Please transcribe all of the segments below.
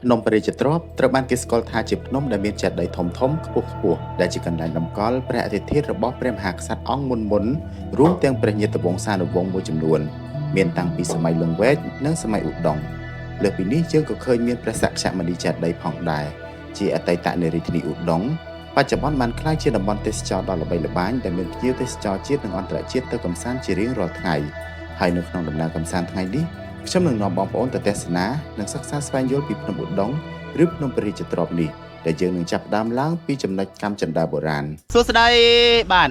นมปริจิตรอบตระบานกิสกอลทาจิบนมได้มีจัดได้ทมทมขบุขบุได้จิกันได้ลำกอลประอาทิตย์ที่ระบบเปรมหักสัตว์อ่องมุนมุนรวมเตียงประเยตวงซานุวงโมจำนวนเมียนตังปีสมัยลงเวทนั่งสมัยอุดงเลือกปีนี้เชื่อก็เคยมีประสักษะมันดีจัดได้ผ่องได้จีอัตยตะในริทนีอุดงปัจจุบันมันคล้ายเชื่อดบอลเทสจอดอลใบละบานแต่เมียนเกี่ยวเทสจอจีดหนึ่งอันตรายจีดเตอร์กำซานจีเรียงรอไงภายในขนมดำนากำซานไงดิช่วงหนึ่งนอมบอมปอนแต่เทสนาหนึ่งสักษาสเปนโยลปีพนบุดงหรือนมปริจิตรอบนี้แต่ยังหนึ่งจับดามล้างปีจำนักกรรมจันดาโบราณสุดท้ายบ้าน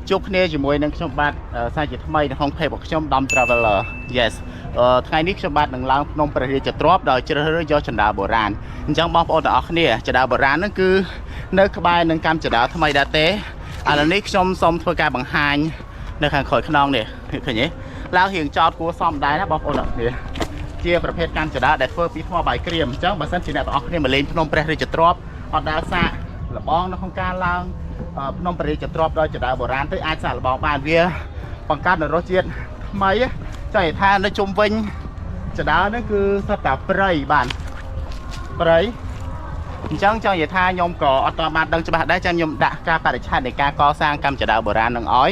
จุกเนี่ยจมวยหนึ่งชมบัตสายจิตทำไมในห้องเพลย์บอกชมดำทราเวลเลอร์ yes ថ្ងៃនេះខ្ញុំបាទនឹងឡើងភ្នំព្រះរាជទ្រព្យដោយជ្រើសរើសយកចន្ទាបុរាណអញ្ចឹងបងប្អូនទាំងអស់គ្នាចន្ទាបុរាណហ្នឹងគឺនៅក្បែរនឹងកម្មចន្ទាថ្មីដែរទេឥឡូវនេះខ្ញុំសូមធ្វើការបង្ហាញនៅខាងក្រោយខ្នងនេះឃើញទេឡើងរៀងចោតគួរសមដែរណាបងប្អូនទាំងអស់គ្នាជាប្រភេទកម្មចន្ទាដែលធ្វើពីថ្មបាយក្រៀមអញ្ចឹងបើសិនជាអ្នកទាំងអស់គ្នាមកលេងភ្នំព្រះរាជទ្រព្យអត់ដើរសាកលបងនៅក្នុងការឡើងភ្នំព្រះរាជទ្រព្យដោយចន្ទាបុរាណទៅអាចសាកលបងបានវាបង្កើតនូវរសជាតិថ្មីចៃថានៅជុំវិញចន្ទាហ្នឹងគឺសត្វតាព្រៃបានព្រៃអញ្ចឹងចង់និយាយថាខ្ញុំក៏អត់ទាន់បានដឹងច្បាស់ដែរចាំខ្ញុំដាក់ការបរិច្ឆេទនៃការកសាងកម្មចន្ទាបុរាណនឹងឲ្យ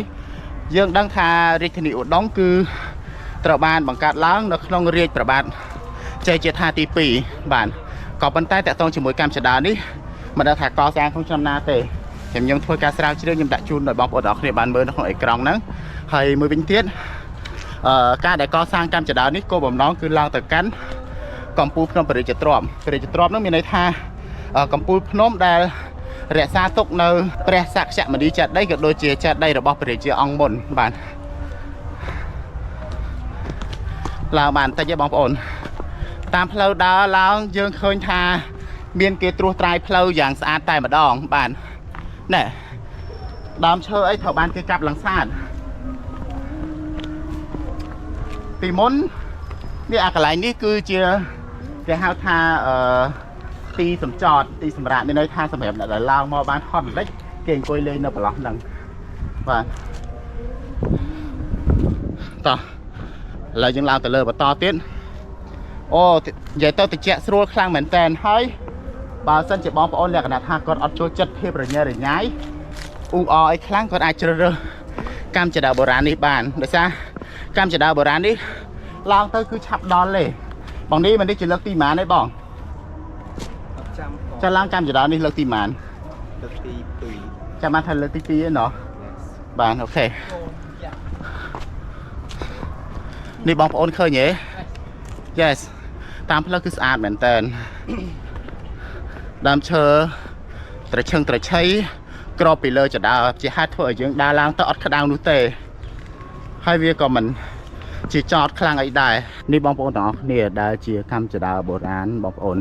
យើងដឹងថារាជធានីឧដុង្គគឺត្រូវបានបង្កើតឡើងនៅក្នុងរាជព្រះបាទជ័យជេដ្ឋាទី2បាទក៏ប៉ុន្តែតកតងជាមួយកម្មចន្ទានេះមិនដឹងថាកសាងក្នុងឆ្នាំណាទេខ្ញុំធ្វើការស្រាវជ្រាវខ្ញុំដាក់ជូនដល់បងប្អូនទាំងអស់គ្នាបានមើលនៅក្នុងអេក្រង់ហ្នឹងហើយមួយវិញទៀតការដែលកសាងកម្មចន្ទានេះគោលបំណងគឺឡើងទៅកាន់កំពូលភ្នំព្រះរាជទ្រព្យហ្នឹងមានន័យថាកំពូលភ្នំដែលរក្សាទុកនៅព្រះសក្យមុនីចេតិយក៏ដូចជាចេតិយរបស់ព្រះរាជាអង្គមុនបាទឡើងបានតិចទេបងប្អូនតាមផ្លូវដើរឡើងយើងឃើញថាមានគេត្រួសត្រាយផ្លូវយ៉ាងស្អាតតែម្ដងបាទណែដើមឈើអីត្រូវបានគេកាប់ឡើងស្អាតពីមុននេះអាកន្លែងនេះគឺជាគេហៅថាទីសំចតទីសម្រាប់មានន័យថាសម្រាប់អ្នកដែលឡើងមកបានហត់បន្តិចគេអង្គុយលេងនៅប្រឡោះហ្នឹងបាទតោះឥឡូវយើងឡើងទៅលើបន្តទៀតអូនិយាយទៅតិចស្រួលខ្លាំងមែនតើហើយបើសិនជាបងប្អូនលក្ខណៈថាគាត់អត់ចូលចិត្តភាពរញ៉េរញ៉ៃអ៊ូអអីខ្លាំងគាត់អាចជ្រើសរើសកម្មចន្ទាបុរាណនេះបានដោយសារកម្មចន្ទាបុរាណនេះឡើងទៅគឺឆាប់ដល់ទេបងនេះមិននេះជាលើកទីម៉ានទេបងចាំឡើងកម្មចន្ទានេះលើកទីម៉ានលើកទី2ចាំបានថាលើកទី2ឯណោះបាទអូខេនេះបងប្អូនឃើញទេ yes តាមផ្លូវគឺស្អាតមែនតើដើមឈើត្រឈឹងត្រឆៃក្របពីលើចន្ទាជាហេតុធ្វើឲ្យយើងដើរឡើងទៅអត់ក្តៅនោះទេហើយវាក៏មិនជាចោតខ្លាំងអីដែរនេះបងប្អូនទាំងអស់គ្នាដែលជាកម្មចន្ទាបុរាណបងប្អូន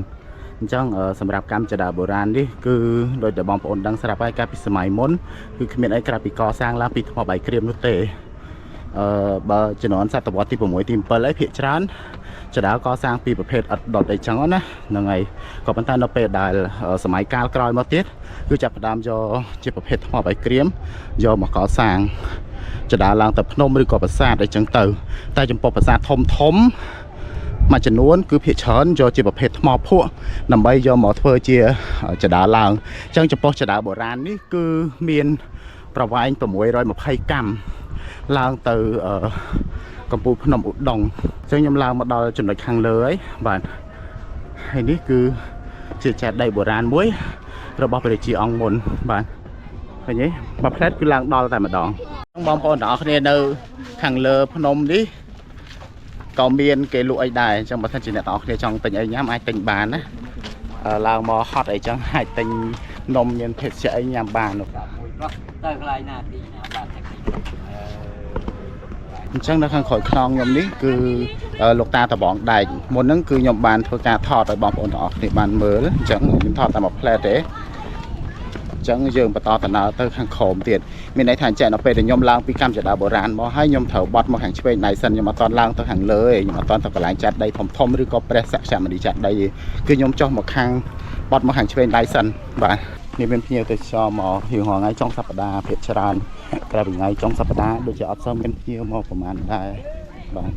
អញ្ចឹងសម្រាប់កម្មចន្ទាបុរាណនេះគឺដោយតែបងប្អូនដឹងស្រាប់ហើយកាលពីសម័យមុនគឺគ្មានអីក្រៅពីកសាងឡើងពីថ្មបាយក្រៀមនោះទេបើជំនាន់សតវត្សទី6ទី7អីភាគច្រើនចន្ទាកសាងពីប្រភេទឥដ្ឋដុតអីចឹងណាហ្នឹងហើយក៏ប៉ុន្តែនៅពេលដែលសម័យកាលក្រោយមកទៀតគឺចាប់ផ្ដើមយកជាប្រភេទថ្មបាយក្រៀមយកមកកសាងចន្ទាឡើងទៅភ្នំឬក៏ប្រាសាទអីចឹងទៅតែចំពោះប្រាសាទធំមួយចំនួនគឺភាគច្រើនយកជាប្រភេទថ្មភក់ដើម្បីយកមកធ្វើជាចន្ទាឡើងអញ្ចឹងចំពោះចន្ទាបុរាណនេះគឺមានប្រវែង620កាំឡើងទៅកំពូលភ្នំឧដុង្គអញ្ចឹងខ្ញុំឡើងមកដល់ចំណុចខាងលើហើយបាទហើយនេះគឺជាចេតិយបុរាណមួយរបស់ព្រះរាជាអង្គមុនបាទឃើញទេមួយផ្លែតគឺឡើងដល់តែម្ដងបងប្អូនទាំងអស់គ្នានៅខាងលើភ្នំនេះក៏មានគេលក់អីដែរអញ្ចឹងបើសិនជាអ្នកទាំងអស់គ្នាចង់ទិញអីញ៉ាំអាចទិញបានណាឡើងមកហត់អីចឹងអាចទិញនំមានភេសជ្ជៈអីញ៉ាំបានទៅកន្លែងណាទីណាបានតែអញ្ចឹងនៅខាងក្រោយខ្នងខ្ញុំនេះគឺលោកតាតបងដែកមុនហ្នឹងគឺខ្ញុំបានធ្វើការថតឲ្យបងប្អូនទាំងអស់គ្នាបានមើលអញ្ចឹងខ្ញុំថតតែមួយផ្លែតទេអញ្ចឹងយើងបន្តដំណើរទៅខាងក្រោមទៀតមានន័យថាអញ្ចឹងដល់ពេលដែលខ្ញុំឡើងពីកម្មចន្ទាបុរាណមកហើយខ្ញុំត្រូវបត់មកខាងឆ្វេងដៃសិនខ្ញុំអត់តឡើងទៅខាងលើទេខ្ញុំអត់តទៅកន្លែងចាត់ដីធំឬក៏ព្រះសក្យមុនីចាត់ដីទេគឺខ្ញុំចុះមកខាងបត់មកខាងឆ្វេងដៃសិនបាទនេះមានភ្ញៀវទេសចរមករៀងរាល់ថ្ងៃចុងសប្តាហ៍ភាគច្រើនក្រៅពីថ្ងៃចុងសប្តាហ៍ដូចជាអត់សូវមានភ្ញៀវមកប្រហែលដែរបាទ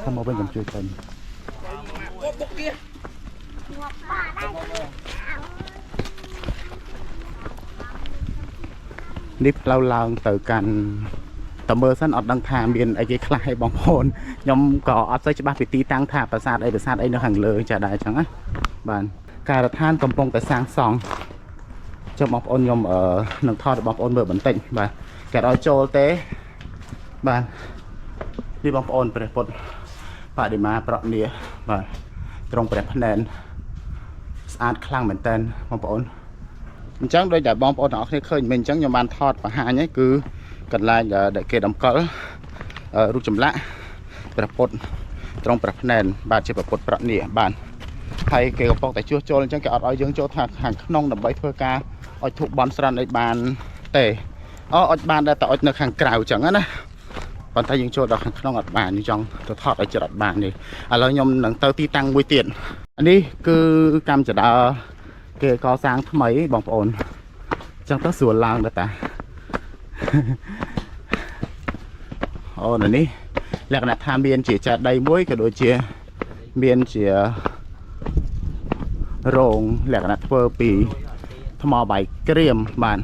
Come over and do it. នេះផ្លូវឡើងទៅកាន់តើមើលសិនអត់ដឹងថាមានអីគេខ្លះឲ្យបងប្អូនខ្ញុំក៏អត់សូវច្បាស់ពីទីតាំងថាប្រាសាទអីនៅខាងលើចាដែរអញ្ចឹងណាបាទការដ្ឋានកំពុងតែសាងសង់ចុះបងប្អូនខ្ញុំនឹងថតឲ្យបងប្អូនមើលបន្តិចបាទគេឲ្យចូលទេបាទនេះបងប្អូនព្រះពុទ្ធបដិមាប្រក់នាបាទត្រង់ព្រះភ្នែនស្អាតខ្លាំងមែនតើបងប្អូនអញ្ចឹងដូចតែបងប្អូនទាំងអស់គ្នាឃើញមិញអញ្ចឹងខ្ញុំបានថតបង្ហាញហ្នឹងគឺកន្លែងដែលគេតម្កល់រូបចម្លាក់ព្រះពុទ្ធត្រង់ព្រះភ្នែនបាទជាព្រះពុទ្ធប្រក់នាបាទហើយគេកំពុងតែជួសជុលអញ្ចឹងគេអត់ឲ្យយើងចូលថាខាងក្នុងដើម្បីធ្វើការអុជធូបបន់ស្រន់អីបានទេអុជបានតែអុជនៅខាងក្រៅអញ្ចឹងណាប៉ុន្តែយើងចូលដល់ខាងក្នុងអត់បានយើងចង់ទៅថតឲ្យចិត្តអត់បានទេឥឡូវខ្ញុំនឹងទៅទីតាំងមួយទៀតនេះគឺកម្មចដាគេកសាងថ្មីបងប្អូនអញ្ចឹងទៅស្រួលឡើងដែរតាអូនៅនេះលក្ខណៈថាមានជាចេតិយមួយក៏ដូចជាមានជារោងលក្ខណៈធ្វើពីថ្មបាយក្រៀមបាទ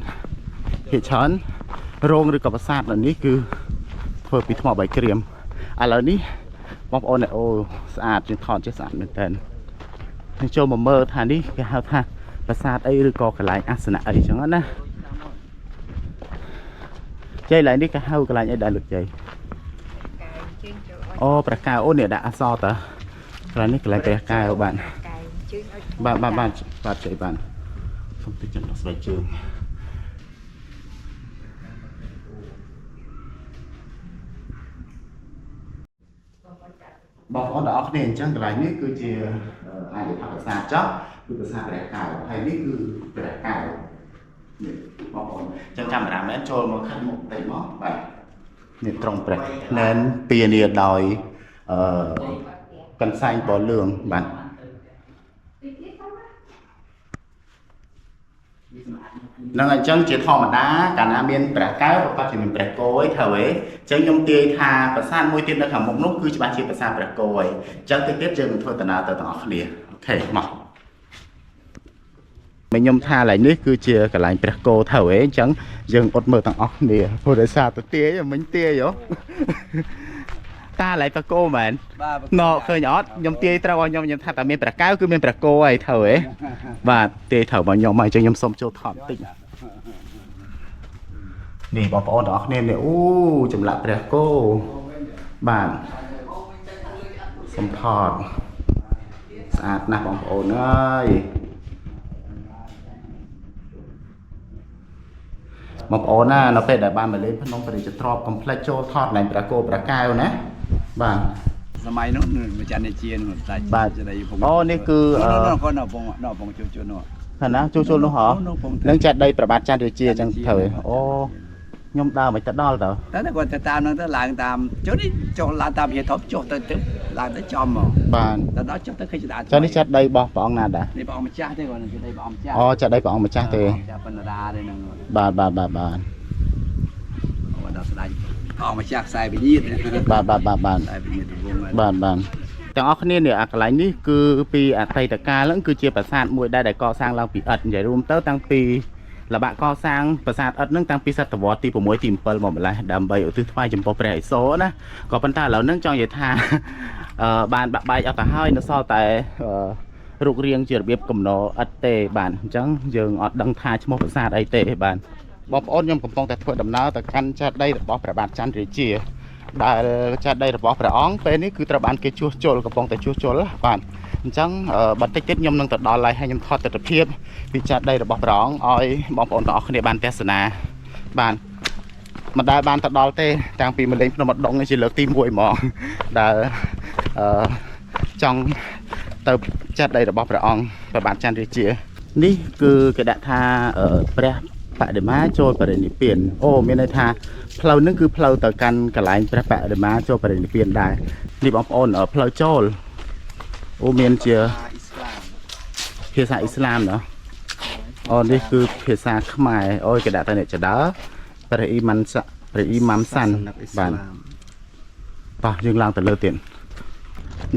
ភាគច្រើនរោងឬក៏ប្រាសាទនៅនេះគឺធ្វើពីថ្មបាយក្រៀមឥឡូវនេះបងប្អូនអូស្អាតជាងថតចេះស្អាតមែនតើខ្ញុំចូលមកមើលថានេះគេហៅថាប្រាសាទអីឬក៏កន្លែងអាសនៈអីចឹងណាជ័យកន្លែងនេះគេហៅកន្លែងអីដែរលោកជ័យអូព្រះកែវអូនេះដាក់អក្សរតើកន្លែងនេះកន្លែងព្រះកែវបាទបាទជ័យបាទសុំតិចចុះស្បែកជើងបងប្អូនទាំងអស់គ្នាអញ្ចឹងកន្លែងនេះគឺជាអាចថាប្រាសាទចុះគឺប្រាសាទព្រះកែវហើយនេះគឺព្រះកែវនេះបងប្អូនអញ្ចឹងកាមេរ៉ាមែនចូលមកខាងមុខតិចមកបាទនេះត្រង់ព្រះភ្នែនពានាដោយកន្សែងពណ៌លឿងបាទនឹងអញ្ចឹងជាធម្មតាកាលណាមានព្រះកែវប្រកាសជាមានព្រះគោឯត្រូវទេអញ្ចឹងខ្ញុំទាយថាប្រាសាទមួយទៀតនៅខាងមុខនោះគឺច្បាស់ជាប្រាសាទព្រះគោឯងអញ្ចឹងទៅទៀតយើងនឹងធ្វើដំណើរទៅទាំងអស់គ្នាអូខេមកខ្ញុំថាកន្លែងនេះគឺជាកន្លែងព្រះគោត្រូវឯងអញ្ចឹងយើងអត់មើលទាំងអស់គ្នាព្រោះដោយសារទៅទាយមិញទាយហ៎តាកន្លែងព្រះគោមែនណ៎ឃើញអត់ខ្ញុំទាយត្រូវឲ្យខ្ញុំថាតែមានព្រះកែវគឺមានព្រះគោឯងត្រូវឯងបាទទាយត្រូវរបស់ខ្ញុំហើយអញ្ចឹងខ្ញុំសុំចូលថតបន្តិចនេះបងប្អូនទាំងអស់គ្នានេះអូចម្លាក់ព្រះគោបាទសុំថតស្អាតណាស់បងប្អូនអើយបងប្អូនណានៅពេលដែលបានមកលេងភ្នំព្រះរាជទ្រព្យកុំភ្លេចចូលថតឡើងព្រះគោព្រះកែវណាបាទសម័យនោះម្ចាស់នេះជានោះតែបាទអូនេះគឺគាត់នៅពងជួនោះហ្នឹងណាជួនោះហ៎នឹងចាត់ដីប្របាទច័ន្ទរាជាអញ្ចឹងត្រូវអូខ្ញុំដើរមិនទៅដល់ទៅតែគាត់ទៅតាមហ្នឹងទៅឡើងតាមចុះនេះចុះឡើងតាមវាធំចុះទៅឡើងទៅចំមកបាទទៅដល់ចុះទៅឃើញស្ដារចុះនេះចាត់ដីរបស់ព្រះអង្គណាដែរនេះព្រះអង្គម្ចាស់ទេគាត់នឹងចាត់ដីព្រះអង្គម្ចាស់អូចាត់ដីព្រះអង្គម្ចាស់ទេចាបណ្ណាទេហ្នឹងបាទដល់ស្ដាយព្រះអង្គម្ចាស់ខ្សែវិញ្ញាណបាទខ្សែវិញ្ញាណវងបាទទាំងអស់គ្នានេះអាកន្លែងនេះគឺពីអតីតកាលហ្នឹងគឺជាប្រាសាទមួយដែលកសាងឡើងពីឥដ្ឋនិយាយរួមទៅតាំងពីលបាក់កសាងប្រាសាទឥដ្ឋហ្នឹងតាំងពីសតវត្សទី6ទី7មកម្លេះដើម្បីឧទ្ទិសថ្វាយចំពោះព្រះឥសូរណាក៏ប៉ុន្តែឥឡូវហ្នឹងចង់និយាយថាបានបាក់បែកអត់ទៅហើយនៅសល់តែរូបរាងជារបៀបគំនរឥដ្ឋទេបាទអញ្ចឹងយើងអត់ដឹងថាឈ្មោះប្រាសាទអីទេបាទបងប្អូនខ្ញុំកំពុងតែធ្វើដំណើរទៅកាន់ចេតិយរបស់ព្រះបាទច័ន្ទរាជាដែលចេតិយរបស់ព្រះអង្គពេលនេះគឺត្រូវបានគេជួសជុលកំពុងតែជួសជុលបាទអញ្ចឹងបន្តិចទៀតខ្ញុំនឹងទៅដល់ហើយខ្ញុំថតទស្សនវិជ្ជាពីចេតិយរបស់ព្រះអង្គឲ្យបងប្អូនទាំងអស់គ្នាបានទស្សនាបាទមិនដែលបានទៅដល់ទេតាំងពីមកលេងភ្នំឧដុង្គជាលើកទី1ហ្មងដែលចង់ទៅចេតិយរបស់ព្រះអង្គព្រះបាទច័ន្ទរាជានេះគឺគេដាក់ថាព្រះបដិមាចូលបរិនិព្វានអូមានន័យថាផ្លូវហ្នឹងគឺផ្លូវទៅកាន់កន្លែងព្រះបដិមាចូលបរិនិព្វានដែរនេះបងប្អូនផ្លូវចូលអូមានជាភាសាអ៊ីស្លាមណាអូនេះគឺភាសាខ្មែរអូគេដាក់តែអ្នកចដាព្រះអ៊ីម៉ាំសាន់បាទតោះយើងឡើងទៅលើទៀត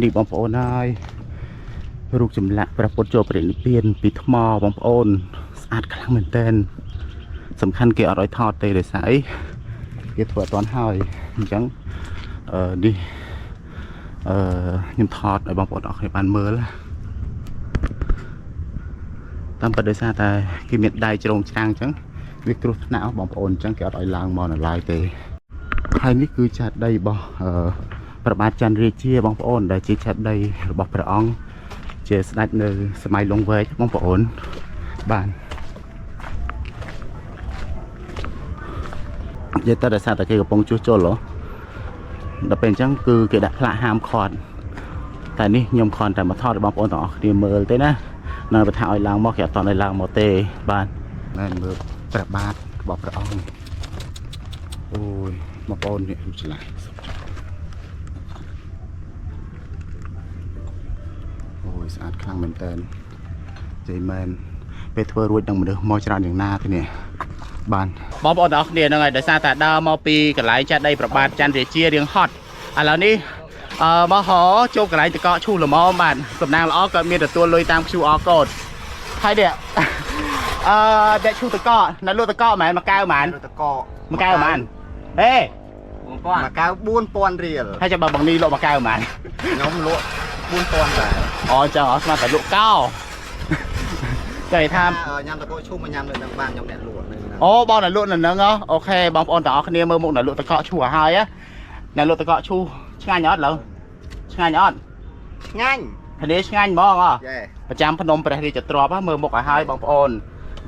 នេះបងប្អូនហើយ រូបចម្លាក់ព្រះពុទ្ធចូលព្រះនិព្វានពីថ្មបងប្អូនស្អាតខ្លាំងមែនទែនសំខាន់គេអត់ឲ្យថតទេដោយសារអីគេធ្វើអត់ទាន់ហើយអញ្ចឹងនេះខ្ញុំថតឲ្យបងប្អូនអរគ្នាបានមើលតាមពិតដោយសារតែគេមានដៃជ្រងច្រាំងអញ្ចឹងវាគ្រោះថ្នាក់បងប្អូនអញ្ចឹងគេអត់ឲ្យឡើងមកនៅឡើយទេហើយនេះគឺចាត់ដីរបស់ព្រះបាទច័ន្ទរាជាបងប្អូនដែលជាចាត់ដីរបស់ព្រះអង្គជាស្ដេចនៅសម័យលង្វែកបងប្អូនបាននិយាយទៅដោយសារតែគេកំពុងជួសជុលដល់ពេលអញ្ចឹងគឺគេដាក់ផ្លាកហាមឃាត់តែនេះខ្ញុំគ្រាន់តែមកថតឲ្យបងប្អូនទាំងអស់គ្នាមើលទេណានៅបើថាឲ្យឡើងមកគេអត់តឲ្យឡើងមកទេបាទតែមើលព្រះបាទរបស់ព្រះអង្គអូយបងប្អូននេះឆ្លាស់អូយស្អាតខ្លាំងមែនតើជ័យមែនពេលធ្វើរួចនឹងមនុស្សមកច្រើនយ៉ាងណាទេនេះបានបងប្អូនទាំងអស់គ្នាហ្នឹងហើយដោយសារតែដើរមកពីកន្លែងចាត់ដីប្របាទច័ន្ទរាជារៀងហត់ឥឡូវនេះមកហោចូលកន្លែងតកឈូសល្មមបាទសំណាងល្អក៏មានទទួលលុយតាម QR code ហើយនេះអ្នកឈូសតកនៅលក់តកមែនមួយកែវមែនតកមួយកែវមែនហេមួយកែវ 4000 រៀលហើយចាំបើបងនេះលក់មួយកែវមែនខ្ញុំលក់ 4000 ដែរអូចឹងអត់ស្មានតែលក់កោគេថាញ៉ាំតកឈូសមកញ៉ាំនៅនឹងបានខ្ញុំអ្នកលក់នៅអូបងអ្នកលក់នៅនឹងអូខេបងប្អូនទាំងអស់គ្នាមើលមុខអ្នកលក់តកឈូសឲ្យហើយអ្នកលក់តកឈូសឆ្ងាញ់អត់ឡើយឆ្ងាញ់អត់ឆ្ងាញ់គ្នាឆ្ងាញ់ហ្មងប្រចាំភ្នំព្រះរាជទ្រព្យមើលមុខឲ្យហើយបងប្អូន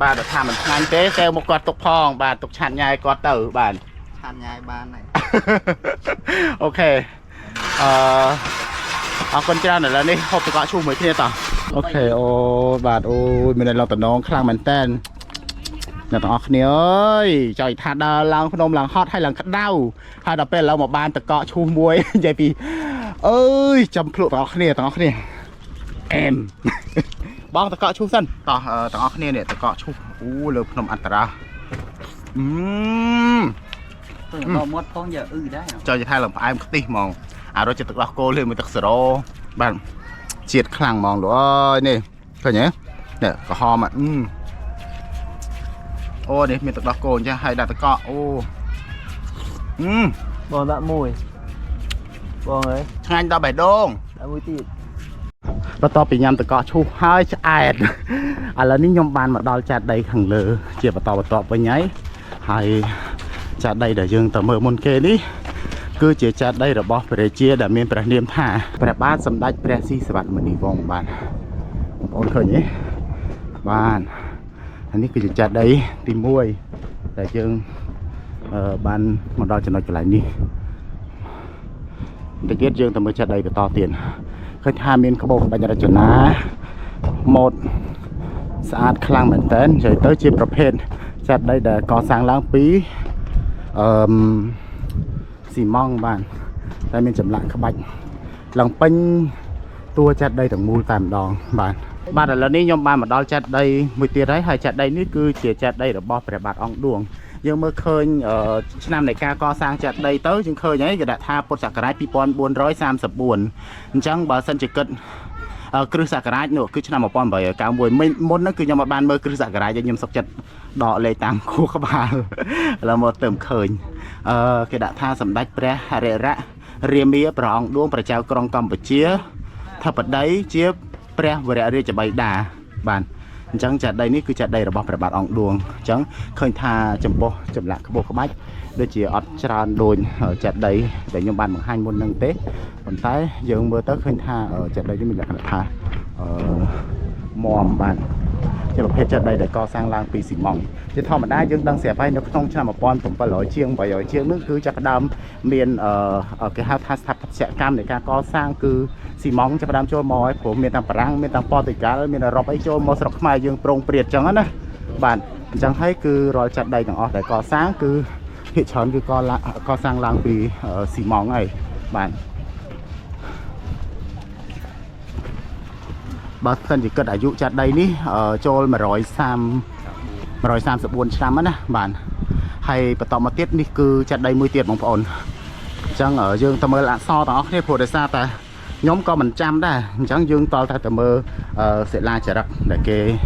បាទបើថាមិនឆ្ងាញ់ទេកែមុខគាត់ទុកផងបាទទុកឆាត់ញ៉ាយគាត់ទៅបាទឆាត់ញ៉ាយបានហើយអូខេអរគុណច្រើនឥឡូវនេះហូបតកឈូសមួយគ្នាតោះអូខេអូបាទអូយមានឡងតំណងខ្លាំងមែនតើអ្នកទាំងអស់គ្នាអើយចង់ថាដើរឡើងភ្នំឡើងហត់ហើយឡើងក្តៅហើយដល់ពេលឡើងមកបានតកឈូសមួយនិយាយពីអើយចាំភ្លក់ទាំងអស់គ្នាអែមបងតកឈូសសិនតោះទាំងអស់គ្នានេះតកឈូសអូលើភ្នំអន្តរាទៅមកមាត់ផងយកដែរចង់ថាឡើងផ្អែមខ្ទិះហ្មងអារសជាតិទឹកដោះគោលេមួយទឹកសារ៉ូបាទជាតិខ្លាំងហ្មងលោកអើយនេះឃើញទេនេះក្រហមអូនេះមានទឹកដោះគោអញ្ចឹងហើយដាក់តកអូបងដាក់មួយបងអើយឆ្ងាញ់ដល់បេះដូងដាក់មួយទៀតបន្ទាប់ពីញ៉ាំតកឈូសហើយឆ្អែតឥឡូវនេះខ្ញុំបានមកដល់ចាត់ដីខាងលើជាបន្តវិញហើយចាត់ដីដែលយើងទៅមើលមុនគេនេះគឺជាចាត់ដីរបស់ព្រះរាជាដែលមានព្រះនាមថាព្រះបាទសម្ដេចព្រះស៊ីសុវត្ថិមុនីវង្សបាទបងប្អូនឃើញទេបាទអានេះគឺជាចាត់ដីទី1ដែលយើងបានមកដល់ចំណុចកន្លែងនេះតែទៀតយើងទៅមើលចាត់ដីបន្តទៀតឃើញថាមានក្បូរក្បាច់រចនាម៉ូដស្អាតខ្លាំងមែនតើនិយាយទៅជាប្រភេទចាត់ដីដែលកសាងឡើងពីស៊ីម៉ង់បាទតែមានចម្លាក់ក្បាច់ឡើងពេញតួចាត់ដីទាំងមូលតែម្ដងបាទឥឡូវនេះខ្ញុំបានមកដល់ចាត់ដីមួយទៀតហើយចាត់ដីនេះគឺជាចាត់ដីរបស់ព្រះបាទអង្គឌួងយើងមើលឃើញឆ្នាំនៃការកសាងចាត់ដីទៅយើងឃើញហើយគេដាក់ថាពុទ្ធសករាជ 2434 អញ្ចឹងបើសិនជាគិតគ្រឹះសករាជនោះគឺឆ្នាំ 1891 មុនហ្នឹងគឺខ្ញុំបានមើលគ្រឹះសករាជខ្ញុំសុខចិត្តដកលេខតាមខួរក្បាលឥឡូវមកទៅឃើញគេដាក់ថាសម្ដេចព្រះហរិរៈរាមាព្រះអង្គឌួងព្រះចៅក្រុងកម្ពុជាធិបតីជាព្រះវររាជបិតាបាទអញ្ចឹងចាត់ដីនេះគឺចាត់ដីរបស់ព្រះបាទអង្គឌួងអញ្ចឹងឃើញថាចំពោះចម្លាក់ក្បូរក្បាច់ដូចជាអត់ច្រើនដូចចាត់ដីដែលខ្ញុំបានបង្ហាញមុននឹងទេប៉ុន្តែយើងមើលទៅឃើញថាចាត់ដីនេះមានលក្ខណៈថាមាំបាទជាប្រភេទចាត់ដីដែលកសាងឡើងពីស៊ីម៉ង់ជាធម្មតាយើងដឹងស្រាប់ហើយនៅក្នុងឆ្នាំ 1700 ជាង 800 ជាងនោះគឺចាប់ផ្ដើមមានគេហៅថាស្ថាបត្យកម្មនៃការកសាងគឺស៊ីម៉ង់ចាប់ផ្ដើមចូលមកហើយព្រោះមានទាំងបារាំងមានទាំងប៉ូទុយហ្គាល់មានអឺរ៉ុបអីចូលមកស្រុកខ្មែរយើងប្រងព្រាតអញ្ចឹងណាបាទអញ្ចឹងហើយគឺរាល់ចាត់ដីទាំងអស់ដែលកសាងគឺភាគច្រើនគឺកសាងឡើងពីស៊ីម៉ង់ហើយបាទបើសិនជាគិតអាយុចាត់ដីនេះចូល134ឆ្នាំណាបាទហើយបន្តមកទៀតនេះគឺចាត់ដីមួយទៀតបងប្អូនអញ្ចឹងយើងទៅមើលអក្សរទាំងអស់គ្នាព្រោះដោយសារតែ nhóm có mình trăm đó chẳng dương to ta tờ mơ sẽ la chả rắc để kê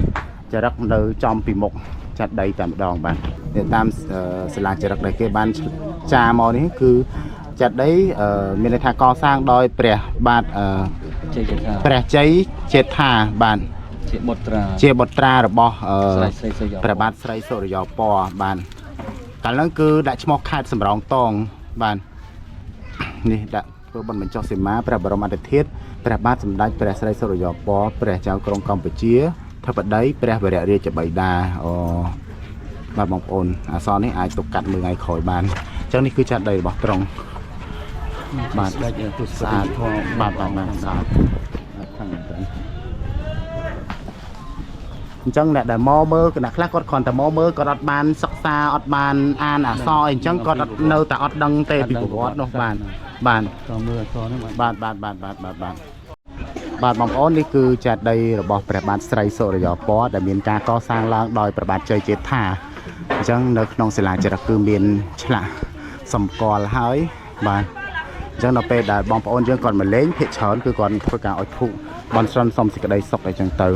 chả rắc nơi trong pì mục chặt đầy tầm đòn bạn để tam sẽ la chả rắc để kê ban trà mò đấy cứ chặt đấy mình thà co sang đôi bè bạt bè cháy chết thà bạn chia bột tra rồi bỏ bè bạt sấy sôi rồi giò bò bạn cả lần cứ đã chmok khai sầm rong tong bạnนี่ดะเพื่อบนมันจอกสิมาพระบรมอาทิตย์พระบาทสมเด็จพระสไลสรยปอพระเจ้ากรมกัมพูชีถ้าปัดได้พระบริเรียจะใบดาบาดบองโอนซอนนี้อายตกกัดมือไงคอยบานเจ้านี่คือจัดได้บอกตรงบาดได้ตุสาทองบาดสาทั้งนั้นจังเนี่ยแต่มอเบอร์ก็นักล่าก็คอนแต่มอเบอร์ก็รัดบานสักซาอดบานอ่านซอยจังก็รัดเนื้อแต่อดดังเตะปีกวัดนกบานต่อเมื่อซอนี่บานบางอ้อนนี่คือจัดได้ระบบประบาดไตรโซรยปอแต่มีการก่อสร้างล่างโดยประบาดเจยเจตท่าจังนักน้องศิลาจะรักคือมีนฉลาสมกอลหายบานจังเราไปได้บางอ้อนจังก่อนมาเล่นเพชรช้อนคือก่อนเพื่อการอดทุบอลซ้อนสมสิกระไดซอกไปจังเตอ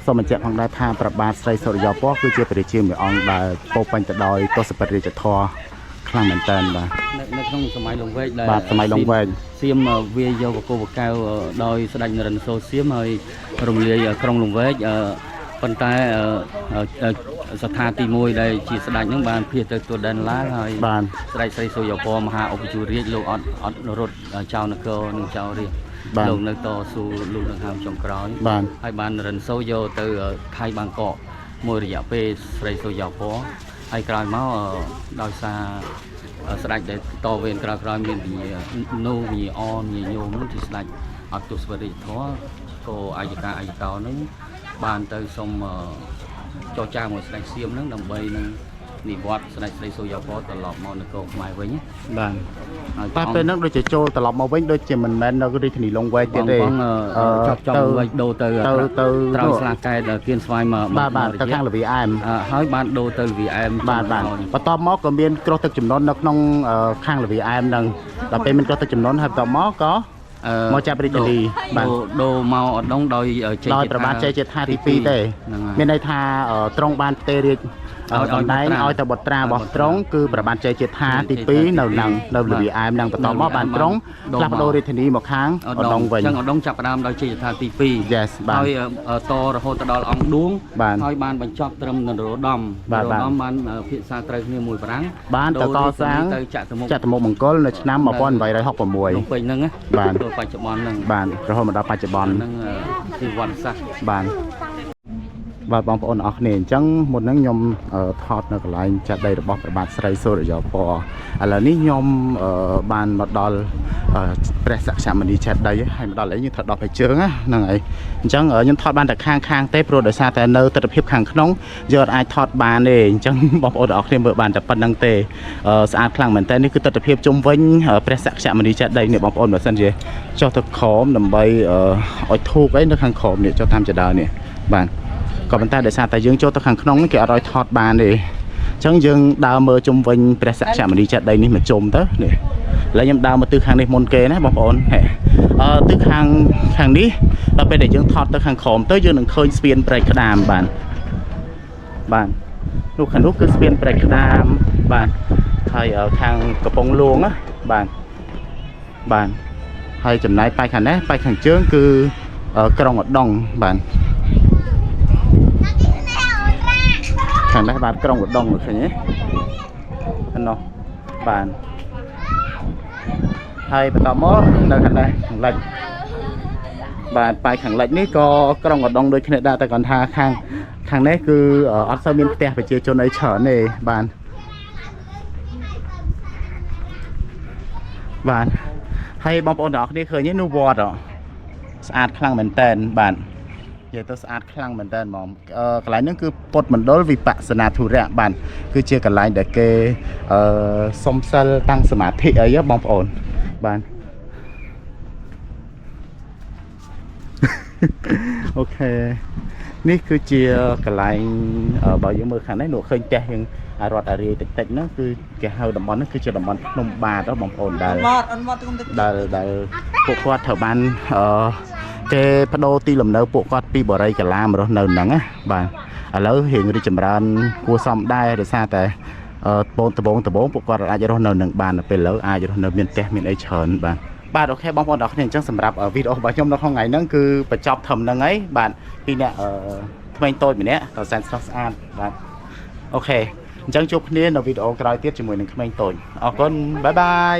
สมัยเจ้าของได้ท่าประบาดไตรโซรยปอคือเจ้าปริจิมหรือองได้โปปันจะดอยตัวสปริจะทอคลั่งเหมือนเดิมบ่ในช่วงสมัยลงเวทบาดสมัยลงเวทเสียมเวียโยกับโกบแก้วโดยแสดงในโซเชียลเลยโรงเรียนครองลงเวทปันใต้สถานที่มวยได้จีแสดงnhững bànเพียรตัวเดินล้าเลยแสดงใส่โซยปอมหาอุปจุเรียโลอดรถเจ้านักเกอหนึ่งเจ้าเรียลงในต่อสู้ลูกนักห้ามจงกรอยให้บานเรนโซโยtừไทยบางเกาะมวยระยะเปใส่โซยปอให้กลายมาโดยซาแสดงได้ต่อเวรกลายมีโนมีออนมีโยมที่แสดงอัตุสวริท้อก็อายการอายการนั้นบานเตยสมจอจ้างหมดแสดงเสียมนั้นดำใบนั้นนิวัตแสดงใส่โซยาปอตลอดมอนโกหมายไว้เนี่ยบ้านป้าเป็นนักโดยจะโจตลอดมาไว้โดยจะมันแมนเราก็ได้ถึงลงไว้เจเดจอมไว้โดเตอร์ตราสลากไก่เกียนสไวมาบ้านตะข้างหรือวีไอมให้บ้านโดเตอร์วีไอมบ้านปะตอมมอก็มีกรดตึกจุ่มนนนักน้องข้างหรือวีไอมดังแต่เป็นกรดตึกจุ่มนนครับตอมมอก็มอจะปริจลีโดเมาดงโดยประมาณเจ็ดท่าที่ปีเต้มีในท่าตรงบ้านเตริตอนไหนเอาแต่บทตราบอกตรงคือประมาณเจ็ดท่าที่ปีหนึ่งเราหรือไอ้ดังต่อมาบ้านตรงกลับโดยทีนี้หมดครั้งดงវិញดงจับประดามโดยเจ็ดท่าที่ปีเอาต่อระหดตลอดอ่องดวงเอาบ้านบรรจบเติมนรดมบ้านพิษาเตยเนี่ยมวยปรังบ้านตะกอสังจัตโมมังกรในน้ำมาป้อนใบไรหอกประมวยลงไปนั่งบ้านปัจจุบันนั่งบ้านเรามาดับปัจจุบันนั่งที่วันสักบ้านบางคนออกเนี่ยจังหมดนั่งยมทอดนักไลน์จะได้ระบบประบาดไตรโซรยปออะไรนี่ยมบานมาดอลเปรสสามันดีจัดได้ให้มาดอลอะไรยิ่งถอดดอกไปเจอนะนั่งไงจังยมทอดบานแต่ข้างเต้โปรโดยซาแต่เนอแต่เพียบข้างขนมยอดไอทอดบานเองจังบางคนออกเนี่ยเบอร์บานแต่ปันดังเตสะอาดคลังเหมือนแต่นี่คือแต่เพียบจมวิ่งเปรสสามันดีจัดได้เนี่ยบางคนแบบสันเจเจ้าตะขอมนำใบอ้อยทูกไอ้ในข้างขอมเนี่ยเจ้าทำจะดาวเนี่ยบานก็เป็นแต่เดี๋ยวซาแต่ยังโจตะขังขนมนี่เกี่ยวกับทอดบานเลยจังยังดาวเมื่อจมวิ่งประสาทมันดีจัดได้นี่มันจมเต้เนี่ยแล้วยังดาวมาตื้อข้างในมนเกนะบางคนตื้อข้างนี้เราไปเดี๋ยวยังทอดตะขังขอมเต้ยังหนึ่งเคยเปลี่ยนไปกระดามบานลูกขันลูกคือเปลี่ยนไปกระดามบานไทยข้างกระปงลวงอ่ะบานไทยจำนายไปขันนี้ไปขังเชื้อคือกระดองอดดองบานขันได้บานกระดองอดดองหรือไงขันเนาะบานไทยไปต่อมอในขันได้หลักบานไปขังหลักนี่ก็กระดองอดดองโดยขนาดได้แต่ก่อนทาข้างนี้คือออสเตรเลียเตะไปเจอจนไอเฉินเลยบานให้บอมปอนดอกนี่เคยเนี่ยนูวอร์ดสะอาดคลั่งเหมือนเต้นบานใหญ่ตัวสะอาดคลั่งเหมือนเต้นมองกระไรนั่นคือปดเหมือนโดนวิปัสสนาทุเรศบานคือเชื่อกระไรเด็กเกสมเซลตั้งสมาธิเยอะบอมปอนบานโอเค នេះគឺជាកន្លែងបើយើងមើលខាងនេះនោះឃើញផ្ទះយើងរត់អារីតិចតិចហ្នឹងគឺគេហៅតំបន់ហ្នឹងគឺជាតំបន់ភ្នំបាទបងប្អូនដែលពួកគាត់ត្រូវបានគេបដូរទីលំនៅពួកគាត់ពីបរិយាកាឡាមករស់នៅហ្នឹងណាបាទឥឡូវរៀងរីកចម្រើនគួរសមដែរដោយសារតែបងដបងពួកគាត់អាចរស់នៅនឹងបានពេលឥឡូវអាចរស់នៅមានផ្ទះមានអីច្រើនបាទអូខេបងប្អូនអរគ្នាអញ្ចឹងសម្រាប់វីដេអូរបស់ខ្ញុំនៅក្នុងថ្ងៃហ្នឹងគឺបញ្ចប់ត្រឹមហ្នឹងហើយបាទពីអ្នកក្មេងតូចម្នាក់តសែនស្រស់ស្អាតបាទអូខេអញ្ចឹងជួបគ្នានៅវីដេអូក្រោយទៀតជាមួយនឹងក្មេងតូចអរគុណបាយបាយ